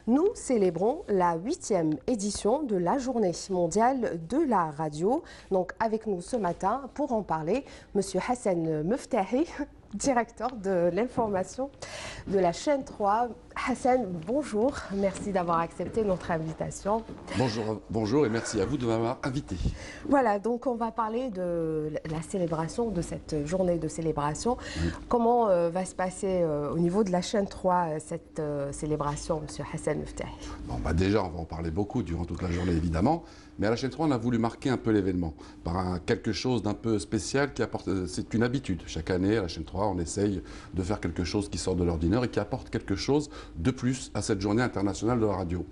nous célébrons la 8e édition de la Journée mondiale de la radio. Donc avec nous ce matin pour en parler, Monsieur Hassan Meftahi, directeur de l'information de la chaîne 3. Hassan, bonjour, merci d'avoir accepté notre invitation. Bonjour et merci à vous de m'avoir invité. Voilà, donc on va parler de la célébration, de cette journée de célébration. Comment va se passer au niveau de la chaîne 3 cette célébration, Monsieur Hassan Meftahi? Déjà, on va en parler beaucoup durant toute la journée évidemment, mais à la chaîne 3, on a voulu marquer un peu l'événement par quelque chose d'un peu spécial qui apporte, c'est une habitude. Chaque année, à la chaîne 3, on essaye de faire quelque chose qui sort de l'ordinaire et qui apporte quelque chose de plus à cette journée internationale de la radio.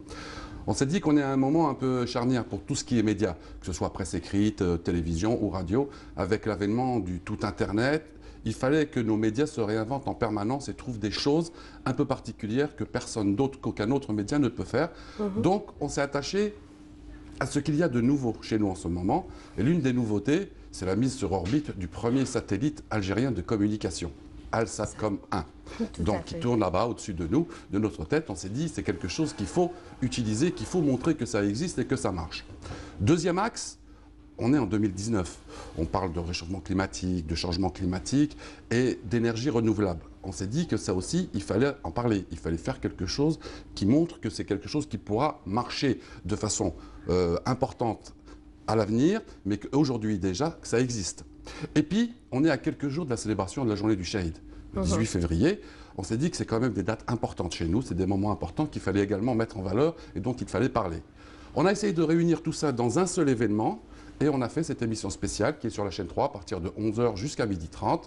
On s'est dit qu'on est à un moment un peu charnière pour tout ce qui est médias, que ce soit presse écrite, télévision ou radio, avec l'avènement du tout Internet. Il fallait que nos médias se réinventent en permanence et trouvent des choses un peu particulières que personne d'autre, qu'aucun autre média ne peut faire. Donc, on s'est attaché à ce qu'il y a de nouveau chez nous en ce moment. Et l'une des nouveautés, c'est la mise sur orbite du premier satellite algérien de communication, Alsatcom 1. Donc, qui tourne là-bas, au-dessus de nous, de notre tête. On s'est dit, c'est quelque chose qu'il faut utiliser, qu'il faut montrer que ça existe et que ça marche. Deuxième axe, on est en 2019. On parle de réchauffement climatique, de changement climatique et d'énergie renouvelable. On s'est dit que ça aussi, il fallait en parler. Il fallait faire quelque chose qui montre que c'est quelque chose qui pourra marcher de façon importante à l'avenir, mais qu'aujourd'hui déjà, ça existe. Et puis, on est à quelques jours de la célébration de la journée du Shahid, le 18 février. On s'est dit que c'est quand même des dates importantes chez nous, c'est des moments importants qu'il fallait également mettre en valeur et dont il fallait parler. On a essayé de réunir tout ça dans un seul événement et on a fait cette émission spéciale qui est sur la chaîne 3 à partir de 11 h jusqu'à 12h30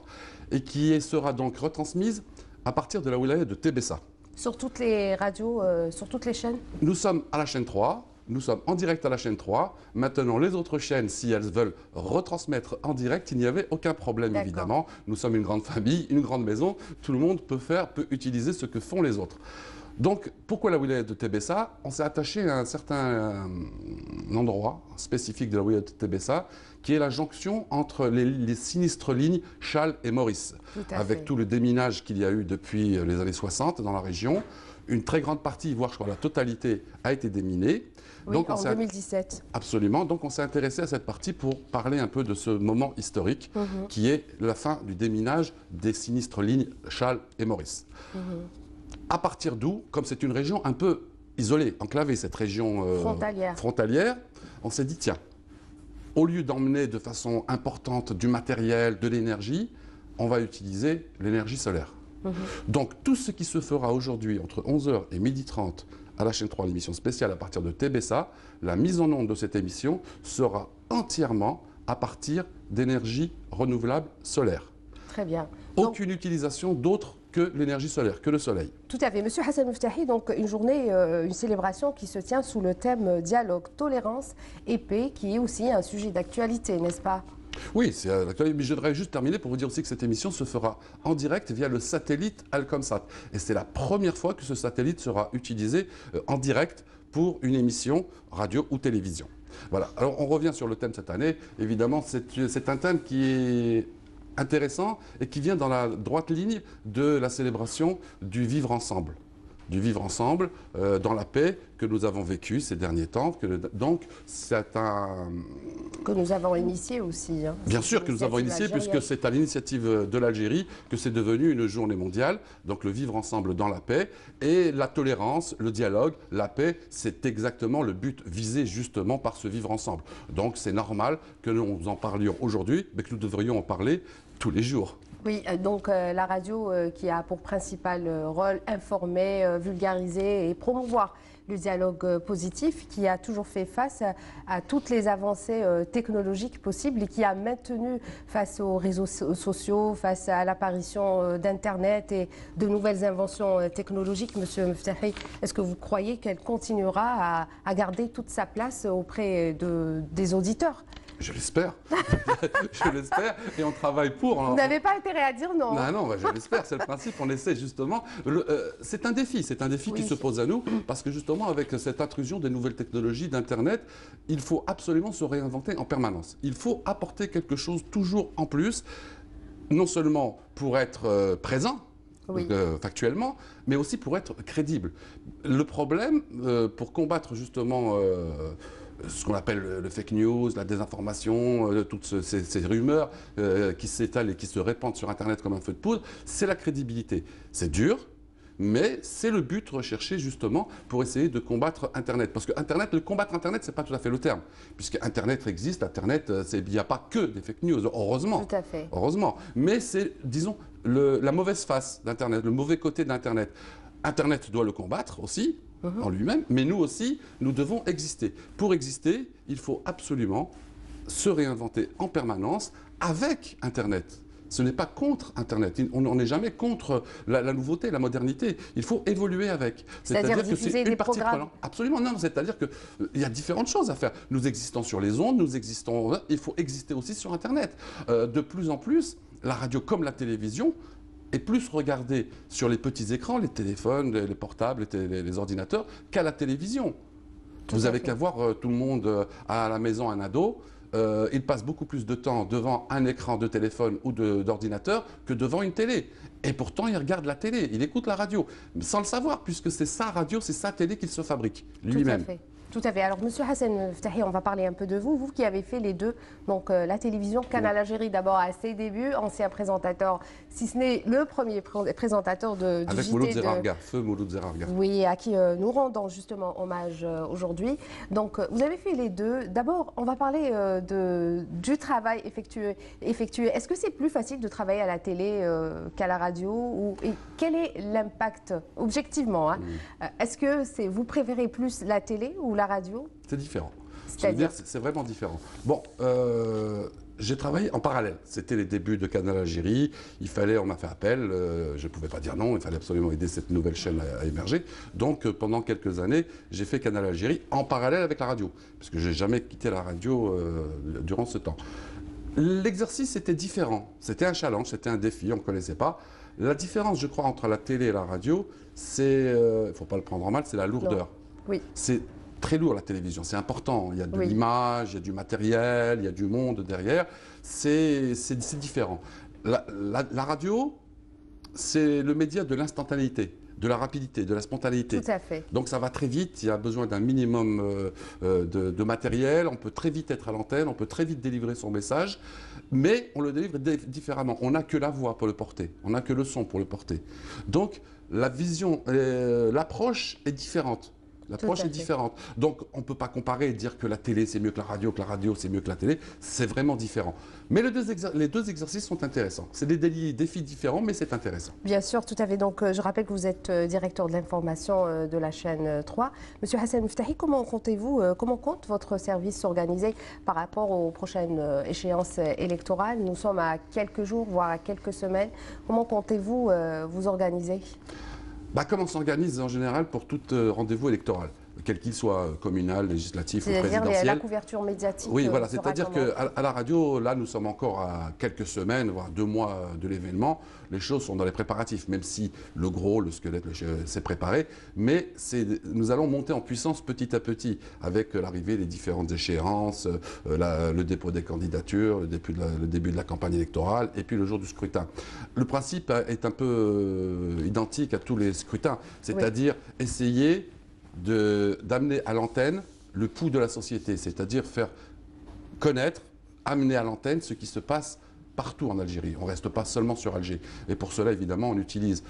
et qui sera donc retransmise à partir de la wilaya de Tébessa. Sur toutes les radios, sur toutes les chaînes? Nous sommes à la chaîne 3. Nous sommes en direct à la chaîne 3. Maintenant, les autres chaînes, si elles veulent retransmettre en direct, il n'y avait aucun problème, évidemment. Nous sommes une grande famille, une grande maison. Tout le monde peut utiliser ce que font les autres. Donc, pourquoi la wilaya de Tébessa? On s'est attaché à un certain endroit spécifique de la wilaya de Tébessa, qui est la jonction entre les sinistres lignes Chal et Maurice. Avec tout le déminage qu'il y a eu depuis les années 60 dans la région. Une très grande partie, voire je crois la totalité, a été déminée. Oui, donc, en 2017. Absolument. Donc on s'est intéressé à cette partie pour parler un peu de ce moment historique qui est la fin du déminage des sinistres lignes Chal et Maurice. À partir d'où, comme c'est une région un peu isolée, enclavée, cette région frontalière, on s'est dit tiens, au lieu d'emmener de façon importante du matériel, de l'énergie, on va utiliser l'énergie solaire. Donc tout ce qui se fera aujourd'hui entre 11 h et 12h30 à la chaîne 3, l'émission spéciale à partir de Tébessa, la mise en onde de cette émission sera entièrement à partir d'énergie renouvelable solaire. Très bien. Aucune utilisation d'autre que l'énergie solaire, que le soleil. Tout à fait. Monsieur Hassan Meftahi, donc une journée, une célébration qui se tient sous le thème dialogue, tolérance et paix, qui est aussi un sujet d'actualité, n'est-ce pas? Oui, c'est l'actualité, mais je voudrais juste terminer pour vous dire aussi que cette émission se fera en direct via le satellite Alcomsat. Et c'est la première fois que ce satellite sera utilisé en direct pour une émission radio ou télévision. Voilà, alors on revient sur le thème cette année. Évidemment, c'est un thème qui est intéressant et qui vient dans la droite ligne de la célébration du vivre ensemble. Du vivre ensemble dans la paix que nous avons vécu ces derniers temps. Donc, c'est un... Que nous avons initié aussi. Hein. Bien sûr que nous avons initié, puisque c'est à l'initiative de l'Algérie que c'est devenu une journée mondiale. Donc, le vivre ensemble dans la paix et la tolérance, le dialogue, la paix, c'est exactement le but visé justement par ce vivre ensemble. Donc, c'est normal que nous en parlions aujourd'hui, mais que nous devrions en parler tous les jours. Oui, donc la radio qui a pour principal rôle informer, vulgariser et promouvoir le dialogue positif, qui a toujours fait face à toutes les avancées technologiques possibles et qui a maintenu face aux réseaux sociaux, face à l'apparition d'Internet et de nouvelles inventions technologiques. Monsieur Meftahi, est-ce que vous croyez qu'elle continuera à garder toute sa place auprès des auditeurs? Je l'espère. Je l'espère. Et on travaille pour. Vous n'avez pas intérêt à dire non. Non, je l'espère. C'est le principe. On essaie justement. C'est un défi. C'est un défi qui se pose à nous. Parce que justement, avec cette intrusion des nouvelles technologies, d'Internet, il faut absolument se réinventer en permanence. Il faut apporter quelque chose toujours en plus. Non seulement pour être présent, Oui. Factuellement, mais aussi pour être crédible. Le problème, pour combattre justement ce qu'on appelle le fake news, la désinformation, toutes ces rumeurs qui s'étalent et qui se répandent sur Internet comme un feu de poudre, c'est la crédibilité. C'est dur, mais c'est le but recherché justement pour essayer de combattre Internet. Parce que Internet, le combattre Internet, c'est pas tout à fait le terme. Puisque Internet existe, Internet, il n'y a pas que des fake news, heureusement. Tout à fait. Heureusement. Mais c'est, disons, la mauvaise face d'Internet, le mauvais côté d'Internet. Internet doit le combattre aussi, en lui-même, mais nous aussi, nous devons exister. Pour exister, il faut absolument se réinventer en permanence avec Internet. Ce n'est pas contre Internet. On n'est jamais contre la nouveauté, la modernité. Il faut évoluer avec. C'est-à-dire diffuser des programmes. Absolument non. C'est-à-dire qu'il y a différentes choses à faire. Nous existons sur les ondes, nous existons. Il faut exister aussi sur Internet. De plus en plus, la radio comme la télévision est plus regardée sur les petits écrans, les téléphones, les portables, les ordinateurs, qu'à la télévision. Vous avez qu'à voir tout le monde à la maison, un ado. Il passe beaucoup plus de temps devant un écran de téléphone ou d'ordinateur que devant une télé. Et pourtant, il regarde la télé, il écoute la radio, sans le savoir, puisque c'est sa radio, c'est sa télé qu'il se fabrique lui-même. Tout à fait. Alors, Monsieur Hassan Ftahi, on va parler un peu de vous. Vous qui avez fait les deux, donc la télévision, Canal Algérie d'abord à ses débuts, ancien présentateur, si ce n'est le premier présentateur du Avec Mouloud Zerarga, feu Mouloud Zerarga. Oui, à qui nous rendons justement hommage aujourd'hui. Donc, vous avez fait les deux. D'abord, on va parler du travail effectué. Est-ce que c'est plus facile de travailler à la télé qu'à la radio et quel est l'impact, objectivement Est-ce que vous préférez plus la télé ou la radio? C'est différent. C'est vraiment différent. Bon, j'ai travaillé en parallèle. C'était les débuts de Canal Algérie. On m'a fait appel. Je ne pouvais pas dire non. Il fallait absolument aider cette nouvelle chaîne à émerger. Donc, pendant quelques années, j'ai fait Canal Algérie en parallèle avec la radio. Parce que je n'ai jamais quitté la radio durant ce temps. L'exercice était différent. C'était un challenge, c'était un défi. On ne connaissait pas. La différence, je crois, entre la télé et la radio, c'est, il ne faut pas le prendre en mal, c'est la lourdeur. Oui. C'est très lourd la télévision, c'est important. Il y a de l'image, il y a du matériel, il y a du monde derrière. C'est différent. La radio, c'est le média de l'instantanéité, de la rapidité, de la spontanéité. Tout à fait. Donc ça va très vite, il y a besoin d'un minimum de matériel, on peut très vite être à l'antenne, on peut très vite délivrer son message, mais on le délivre différemment. On n'a que la voix pour le porter, on n'a que le son pour le porter. Donc la vision, l'approche est différente. L'approche est différente. Donc, on ne peut pas comparer et dire que la télé, c'est mieux que la radio, c'est mieux que la télé. C'est vraiment différent. Mais les deux exercices sont intéressants. C'est des défis différents, mais c'est intéressant. Bien sûr, tout à fait. Donc, je rappelle que vous êtes directeur de l'information de la chaîne 3. Monsieur Hassan Ftahi, comment compte votre service s'organiser par rapport aux prochaines échéances électorales? Nous sommes à quelques jours, voire à quelques semaines. Comment comptez-vous vous organiser? Comme on s'organise en général pour tout rendez-vous électoral, quel qu'il soit, communal, législatif ou présidentiel. C'est-à-dire la couverture médiatique. Oui, voilà, c'est-à-dire qu'à la radio, là, nous sommes encore à quelques semaines, voire 2 mois de l'événement. Les choses sont dans les préparatifs, même si le gros, le squelette, c'est préparé. Mais nous allons monter en puissance petit à petit avec l'arrivée des différentes échéances, le dépôt des candidatures, le début de la campagne électorale et puis le jour du scrutin. Le principe est un peu identique à tous les scrutins, c'est-à-dire essayer d'amener à l'antenne le pouls de la société, c'est-à-dire faire connaître, amener à l'antenne ce qui se passe partout en Algérie. On ne reste pas seulement sur Alger. Et pour cela, évidemment, on utilise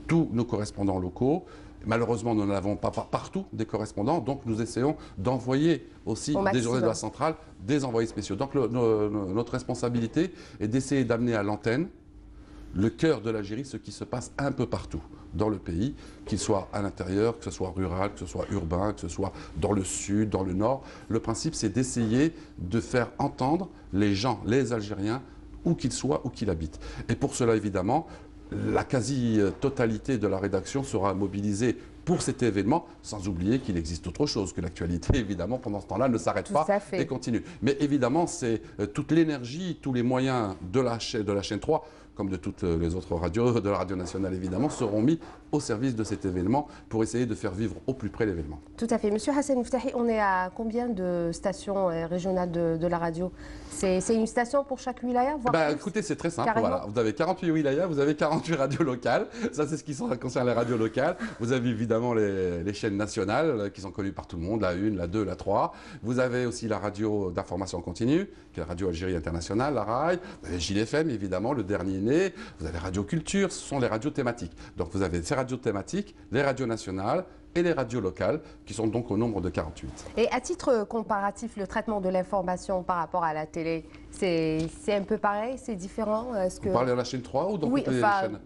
tous nos correspondants locaux. Malheureusement, nous n'avons pas partout des correspondants, donc nous essayons d'envoyer aussi des journées de la centrale, des envoyés spéciaux. Donc notre responsabilité est d'essayer d'amener à l'antenne le cœur de l'Algérie, ce qui se passe un peu partout dans le pays, qu'il soit à l'intérieur, que ce soit rural, que ce soit urbain, que ce soit dans le sud, dans le nord. Le principe, c'est d'essayer de faire entendre les gens, les Algériens, où qu'ils soient, où qu'ils habitent. Et pour cela, évidemment, la quasi-totalité de la rédaction sera mobilisée pour cet événement, sans oublier qu'il existe autre chose, que l'actualité, évidemment, pendant ce temps-là, ne s'arrête pas et continue. Mais évidemment, c'est toute l'énergie, tous les moyens de la chaîne 3 comme de toutes les autres radios, de la radio nationale évidemment, seront mis au service de cet événement pour essayer de faire vivre au plus près l'événement. Tout à fait. Monsieur Hassan Miftahi, on est à combien de stations régionales de la radio? C'est une station pour chaque wilaya, voire plus? Écoutez, c'est très simple. Voilà. Vous avez 48 wilayas, vous avez 48 radios locales. Ça, c'est ce qui concerne les radios locales. Vous avez évidemment les chaînes nationales qui sont connues par tout le monde, la 1, la 2, la 3. Vous avez aussi la radio d'information continue, qui est la radio Algérie Internationale, la RAI. Vous avez JFM, évidemment, le dernier né. Vous avez Radio Culture, ce sont les radios thématiques. Donc vous avez ces radios thématiques, les radios nationales et les radios locales, qui sont donc au nombre de 48. Et à titre comparatif, le traitement de l'information par rapport à la télé, c'est un peu pareil, c'est différent? Vous parlez de la chaîne 3 ou dans toutes les chaînes?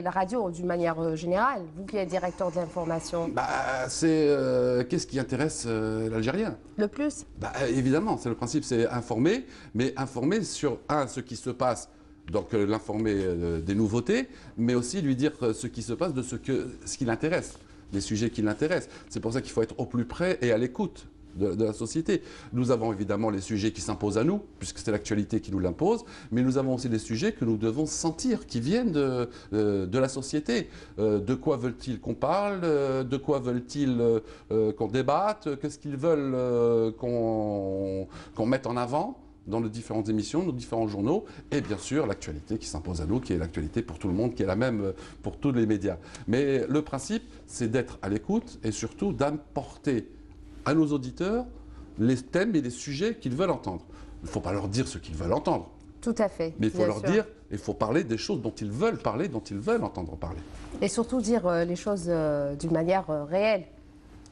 La radio d'une manière générale, vous qui êtes directeur de l'information. Qu'est-ce qui intéresse l'Algérien? Le plus? Évidemment, c'est le principe, c'est informer, mais informer sur, ce qui se passe, donc l'informer des nouveautés, mais aussi lui dire ce qui se passe de ce qui l'intéresse, des sujets qui l'intéressent. C'est pour ça qu'il faut être au plus près et à l'écoute de la société. Nous avons évidemment les sujets qui s'imposent à nous, puisque c'est l'actualité qui nous l'impose, mais nous avons aussi des sujets que nous devons sentir, qui viennent de la société. De quoi veulent-ils qu'on parle? De quoi veulent-ils qu'on débatte? Qu'est-ce qu'ils veulent qu'on mette en avant dans les différentes émissions, nos différents journaux, et bien sûr l'actualité qui s'impose à nous, qui est l'actualité pour tout le monde, qui est la même pour tous les médias. Mais le principe, c'est d'être à l'écoute et surtout d'apporter à nos auditeurs les thèmes et les sujets qu'ils veulent entendre. Il ne faut pas leur dire ce qu'ils veulent entendre. Tout à fait. Mais il faut leur dire, il faut parler des choses dont ils veulent parler, dont ils veulent entendre parler. Et surtout dire les choses d'une manière réelle.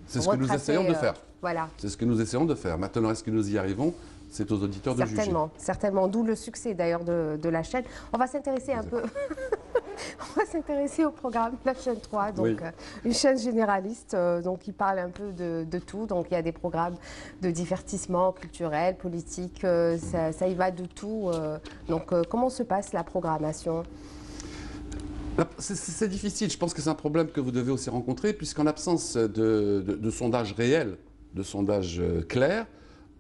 C'est ce que nous essayons de faire. Voilà. C'est ce que nous essayons de faire. Maintenant, est-ce que nous y arrivons? C'est aux auditeurs de juger. Certainement, d'où le succès d'ailleurs de la chaîne. On va s'intéresser un peu, on va s'intéresser au programme de la chaîne 3, donc oui. Une chaîne généraliste donc, qui parle un peu de tout. Donc il y a des programmes de divertissement culturel, politique, ça y va de tout. Donc comment se passe la programmation? C'est difficile, je pense que c'est un problème que vous devez aussi rencontrer, puisqu'en absence de sondage réel, de sondage clair,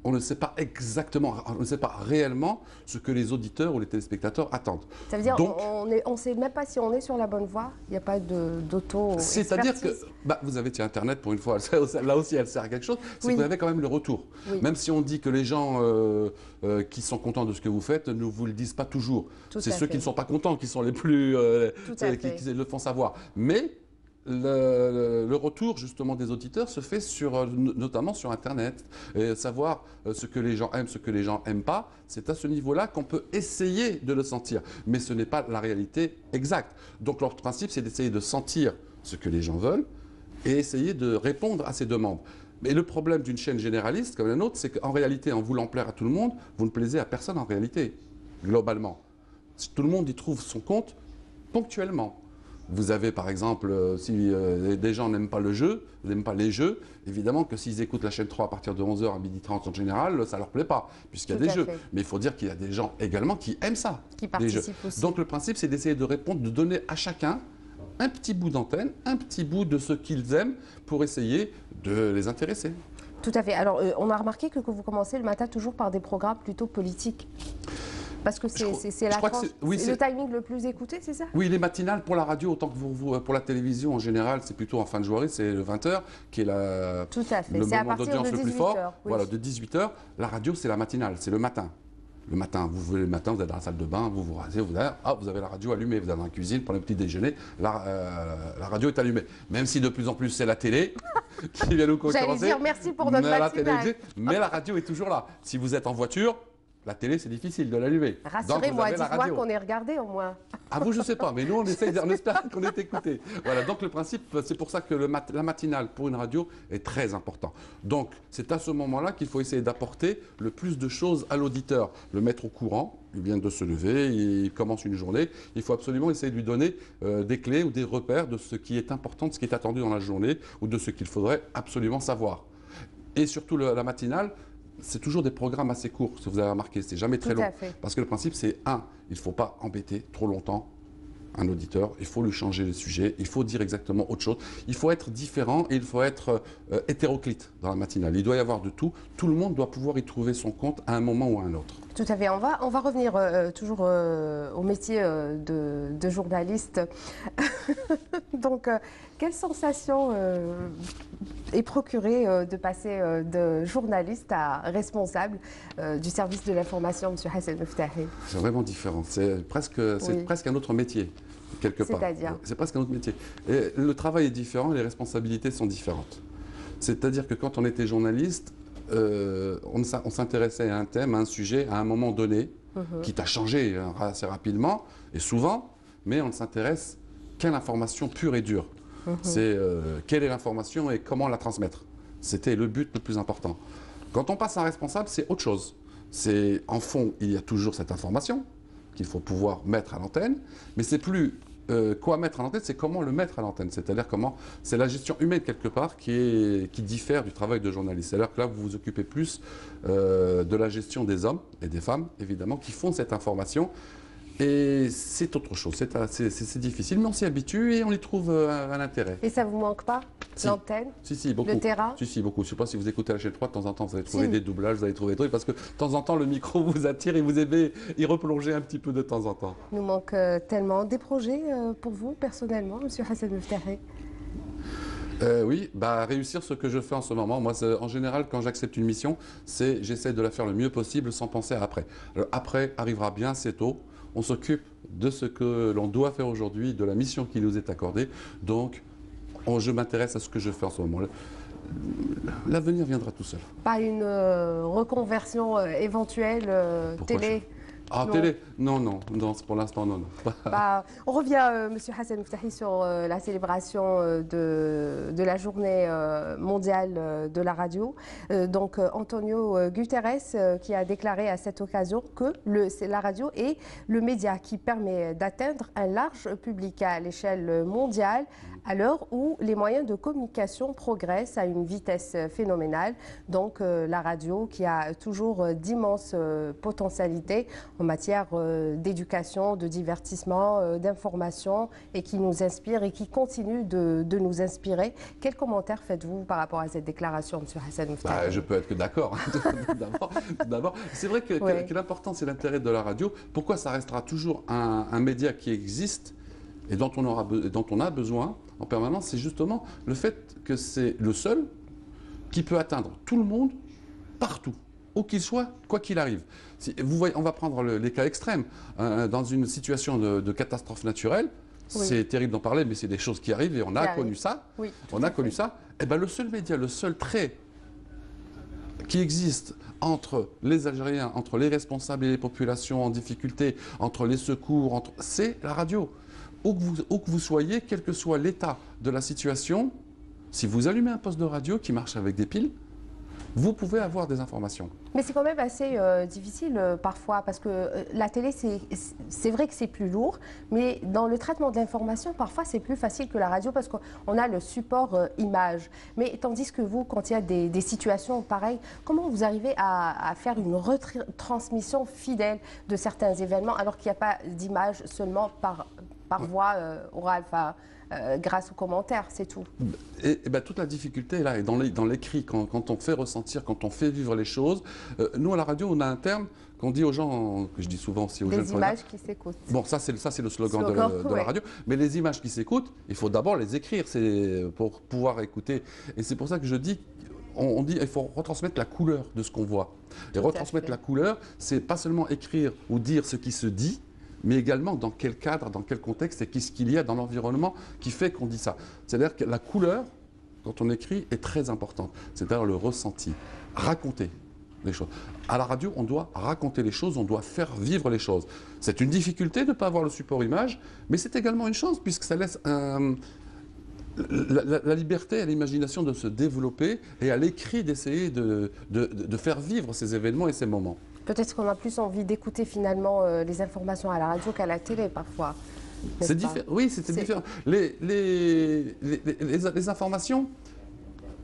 on ne sait pas exactement, on ne sait pas réellement ce que les auditeurs ou les téléspectateurs attendent. Ça veut dire qu'on ne sait même pas si on est sur la bonne voie? Il n'y a pas d'auto-expertise? C'est-à-dire que vous avez Internet pour une fois, là aussi elle sert à quelque chose, c'est que vous avez quand même le retour. Oui. Même si on dit que les gens qui sont contents de ce que vous faites ne vous le disent pas toujours. C'est ceux qui ne sont pas contents qui sont les plus... qui le font savoir. Mais le retour justement des auditeurs se fait notamment sur Internet. Et savoir ce que les gens aiment, ce que les gens n'aiment pas, c'est à ce niveau-là qu'on peut essayer de le sentir. Mais ce n'est pas la réalité exacte. Donc leur principe, c'est d'essayer de sentir ce que les gens veulent et essayer de répondre à ces demandes. Mais le problème d'une chaîne généraliste comme la nôtre, c'est qu'en réalité, en voulant plaire à tout le monde, vous ne plaisez à personne en réalité, globalement. Tout le monde y trouve son compte ponctuellement. Vous avez par exemple, si des gens n'aiment pas le jeu, n'aiment pas les jeux, évidemment que s'ils écoutent la chaîne 3 à partir de 11h à 12h30 en général, ça ne leur plaît pas, puisqu'il y a des jeux. Mais il faut dire qu'il y a des gens également qui aiment ça, qui participent aussi. Donc le principe, c'est d'essayer de répondre, de donner à chacun un petit bout d'antenne, un petit bout de ce qu'ils aiment pour essayer de les intéresser. Tout à fait. Alors, on a remarqué que vous commencez le matin toujours par des programmes plutôt politiques. Parce que c'est le timing le plus écouté, c'est ça? Oui, les matinales pour la radio, autant que pour la télévision en général, c'est plutôt en fin de journée, c'est le 20h qui est le moment d'audience le plus fort. Oui. Voilà, de 18h. La radio, c'est la matinale, c'est le matin. Le matin, vous êtes dans la salle de bain, vous vous rasez, vous avez la radio allumée, vous êtes dans la cuisine, pour le petit déjeuner, la radio est allumée. Même si de plus en plus c'est la télé qui vient nous concurrencer. J'allais dire merci pour notre matinale. Mais la radio est toujours là. Si vous êtes en voiture, la télé, c'est difficile de l'allumer. Rassurez-moi, dites-moi qu'on est regardé au moins. Ah vous, je ne sais pas, mais nous, on espère qu'on est écouté. Voilà, donc le principe, c'est pour ça que la matinale pour une radio est très important. Donc, c'est à ce moment-là qu'il faut essayer d'apporter le plus de choses à l'auditeur. Le mettre au courant, il vient de se lever, il commence une journée. Il faut absolument essayer de lui donner des clés ou des repères de ce qui est important, de ce qui est attendu dans la journée ou de ce qu'il faudrait absolument savoir. Et surtout, la matinale, c'est toujours des programmes assez courts, si vous avez remarqué, c'est jamais très long. Parce que le principe, c'est il ne faut pas embêter trop longtemps un auditeur, il faut lui changer le sujet, il faut dire exactement autre chose, il faut être différent et il faut être hétéroclite dans la matinale. Il doit y avoir de tout, tout le monde doit pouvoir y trouver son compte à un moment ou à un autre. Tout à fait. On va revenir toujours au métier de journaliste. Donc, quelle sensation est procurée de passer de journaliste à responsable du service de l'information, M. Hassan Meftahi? C'est vraiment différent. C'est presque un autre métier, quelque part. C'est-à-dire? C'est presque un autre métier. Et le travail est différent, les responsabilités sont différentes. C'est-à-dire que quand on était journaliste, on s'intéressait à un thème, à un sujet, à un moment donné, qui t'a changé assez rapidement et souvent, mais on ne s'intéresse qu'à l'information pure et dure. C'est quelle est l'information et comment la transmettre. C'était le but le plus important. Quand on passe à un responsable, c'est autre chose. C'est en fond, il y a toujours cette information qu'il faut pouvoir mettre à l'antenne, mais c'est plus quoi mettre à l'antenne, c'est comment le mettre à l'antenne. C'est-à-dire comment, c'est la gestion humaine quelque part qui diffère du travail de journaliste. C'est-à-dire que là, vous vous occupez plus de la gestion des hommes et des femmes, évidemment, qui font cette information. Et c'est autre chose, c'est difficile, mais on s'y habitue et on y trouve un intérêt. Et ça ne vous manque pas, l'antenne, si, beaucoup. le terrain? Si, beaucoup. Je ne sais pas si vous écoutez la chaîne 3, de temps en temps, vous allez trouver des doublages, vous allez trouver des trucs, parce que de temps en temps, le micro vous attire et vous aimez y replonger un petit peu de temps en temps. Il nous manque tellement. Des projets pour vous, personnellement, M. Hassan Meftahi? Oui, réussir ce que je fais en ce moment. Moi, en général, quand j'accepte une mission, j'essaie de la faire le mieux possible sans penser à après. Alors, après arrivera bien assez tôt. On s'occupe de ce que l'on doit faire aujourd'hui, de la mission qui nous est accordée. Donc, je m'intéresse à ce que je fais en ce moment. L'avenir viendra tout seul. Pas une reconversion éventuelle télé? Télé? Non, pour l'instant, non. On revient, M. Hassan Meftahi, sur la célébration de la journée mondiale de la radio. Donc, Antonio Guterres qui a déclaré à cette occasion que la radio est le média qui permet d'atteindre un large public à l'échelle mondiale à l'heure où les moyens de communication progressent à une vitesse phénoménale. Donc, la radio qui a toujours d'immenses potentialités en matière d'éducation, de divertissement, d'information et qui nous inspire et qui continue de nous inspirer. Quel commentaire faites-vous par rapport à cette déclaration, M. Hassan Meftahi? Je peux être que d'accord. D'abord, c'est vrai que l'important, c'est l'intérêt de la radio. Pourquoi ça restera toujours un média qui existe et dont on a besoin en permanence? C'est justement le fait que c'est le seul qui peut atteindre tout le monde, partout, où qu'il soit, quoi qu'il arrive. Vous voyez, on va prendre les cas extrêmes. Dans une situation de catastrophe naturelle, c'est terrible d'en parler, mais c'est des choses qui arrivent et on a connu ça. Oui, on a connu ça. Et le seul média, le seul trait qui existe entre les Algériens, entre les responsables et les populations en difficulté, entre les secours, c'est la radio. Où que vous soyez, quel que soit l'état de la situation, si vous allumez un poste de radio qui marche avec des piles, vous pouvez avoir des informations. Mais c'est quand même assez difficile parfois, parce que la télé, c'est vrai que c'est plus lourd, mais dans le traitement de l'information, parfois c'est plus facile que la radio, parce qu'on a le support image. Mais tandis que vous, quand il y a des situations pareilles, comment vous arrivez à faire une retransmission fidèle de certains événements, alors qu'il n'y a pas d'image seulement par voie orale, grâce aux commentaires, c'est tout. Et toute la difficulté là est dans l'écrit, quand on fait ressentir, quand on fait vivre les choses. Nous à la radio, on a un terme qu'on dit aux gens, que je dis souvent aussi aux jeunes. Les images qui s'écoutent. Bon, ça c'est le slogan de la radio. Mais les images qui s'écoutent, il faut d'abord les écrire, c'est pour pouvoir écouter. Et c'est pour ça que je dis, on dit il faut retransmettre la couleur de ce qu'on voit. Et retransmettre la couleur, c'est pas seulement écrire ou dire ce qui se dit, mais également dans quel cadre, dans quel contexte et qu'est-ce qu'il y a dans l'environnement qui fait qu'on dit ça. C'est-à-dire que la couleur, quand on écrit, est très importante. C'est-à-dire le ressenti, raconter les choses. À la radio, on doit raconter les choses, on doit faire vivre les choses. C'est une difficulté de ne pas avoir le support image, mais c'est également une chance puisque ça laisse la liberté à l'imagination de se développer et à l'écrit d'essayer de faire vivre ces événements et ces moments. Peut-être qu'on a plus envie d'écouter finalement les informations à la radio qu'à la télé parfois. C'est différent. Oui, c'est différent. Les informations,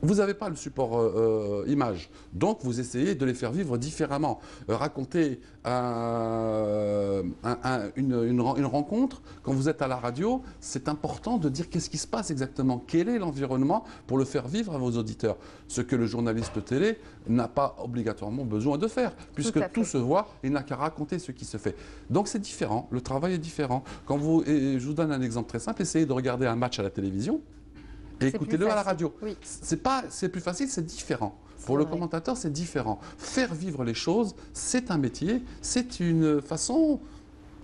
Vous n'avez pas le support image, donc vous essayez de les faire vivre différemment. Raconter une rencontre, quand vous êtes à la radio, c'est important de dire qu'est-ce qui se passe exactement, quel est l'environnement pour le faire vivre à vos auditeurs. Ce que le journaliste télé n'a pas obligatoirement besoin de faire, puisque tout se voit, il n'a qu'à raconter ce qui se fait. Donc c'est différent, le travail est différent. Et je vous donne un exemple très simple, essayez de regarder un match à la télévision, et écoutez-le à la radio. Oui. C'est plus facile, c'est différent. Pour le commentateur, c'est différent. Faire vivre les choses, c'est un métier, c'est une façon...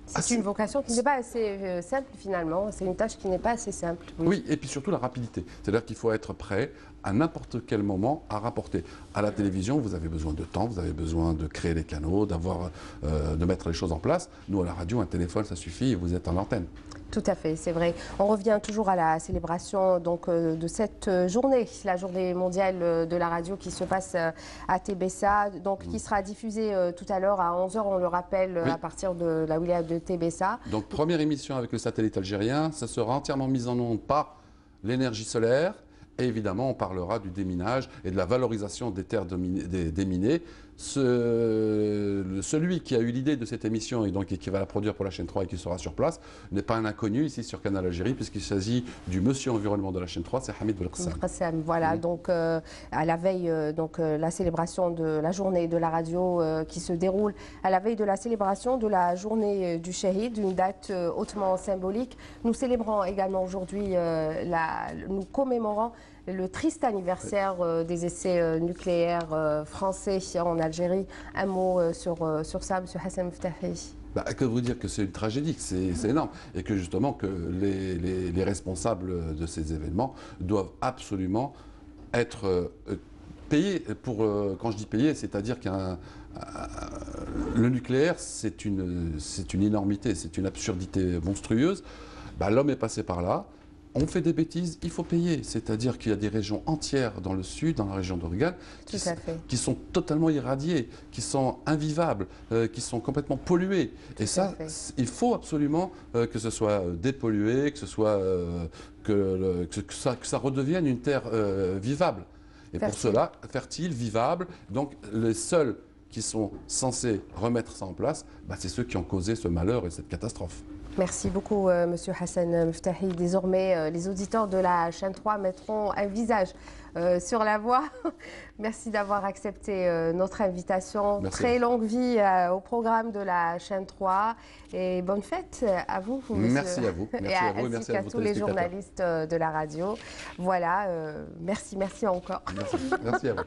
C'est une vocation qui n'est pas assez simple finalement, c'est une tâche qui n'est pas assez simple. Oui, et puis surtout la rapidité. C'est-à-dire qu'il faut être prêt à n'importe quel moment à rapporter. À la télévision, vous avez besoin de temps, vous avez besoin de créer les canaux, de mettre les choses en place. Nous, à la radio, un téléphone, ça suffit et vous êtes en antenne. Tout à fait, c'est vrai. On revient toujours à la célébration donc, de cette journée, la journée mondiale de la radio qui se passe à Tébessa, donc qui sera diffusée tout à l'heure à 11 h, on le rappelle, à partir de la wilaya de Tébessa. Donc première émission avec le satellite algérien, ça sera entièrement mis en onde par l'énergie solaire. Et évidemment, on parlera du déminage et de la valorisation des terres déminées. Celui qui a eu l'idée de cette émission et donc qui va la produire pour la chaîne 3 et qui sera sur place n'est pas un inconnu ici sur Canal Algérie, puisqu'il s'agit du monsieur environnement de la chaîne 3, c'est Hamid Belqassam. Voilà, donc à la veille, la célébration de la journée de la radio qui se déroule à la veille de la célébration de la journée du Shahid, une date hautement symbolique. Nous célébrons également aujourd'hui, nous commémorons le triste anniversaire des essais nucléaires français en Algérie. Un mot sur ça, M. Hassan Meftahi. Que vous dire que c'est une tragédie, c'est énorme. Et que justement que les responsables de ces événements doivent absolument être payés. Quand je dis payés, c'est-à-dire qu'un le nucléaire, c'est une énormité, c'est une absurdité monstrueuse. L'homme est passé par là. On fait des bêtises, il faut payer. C'est-à-dire qu'il y a des régions entières dans le sud, dans la région d'Organe, qui sont totalement irradiées, qui sont invivables, qui sont complètement polluées. Et ça, il faut absolument que ce soit dépollué, que ça redevienne une terre vivable. Et pour cela, fertile, vivable. Donc les seuls qui sont censés remettre ça en place, c'est ceux qui ont causé ce malheur et cette catastrophe. Merci beaucoup, Monsieur Hassan Meftahi. Désormais, les auditeurs de la chaîne 3 mettront un visage sur la voie. Merci d'avoir accepté notre invitation. Merci. Très longue vie au programme de la chaîne 3 et bonne fête à vous, monsieur. Merci à vous. Merci à vous et merci à tous les journalistes de la radio. Voilà, merci encore. Merci à vous.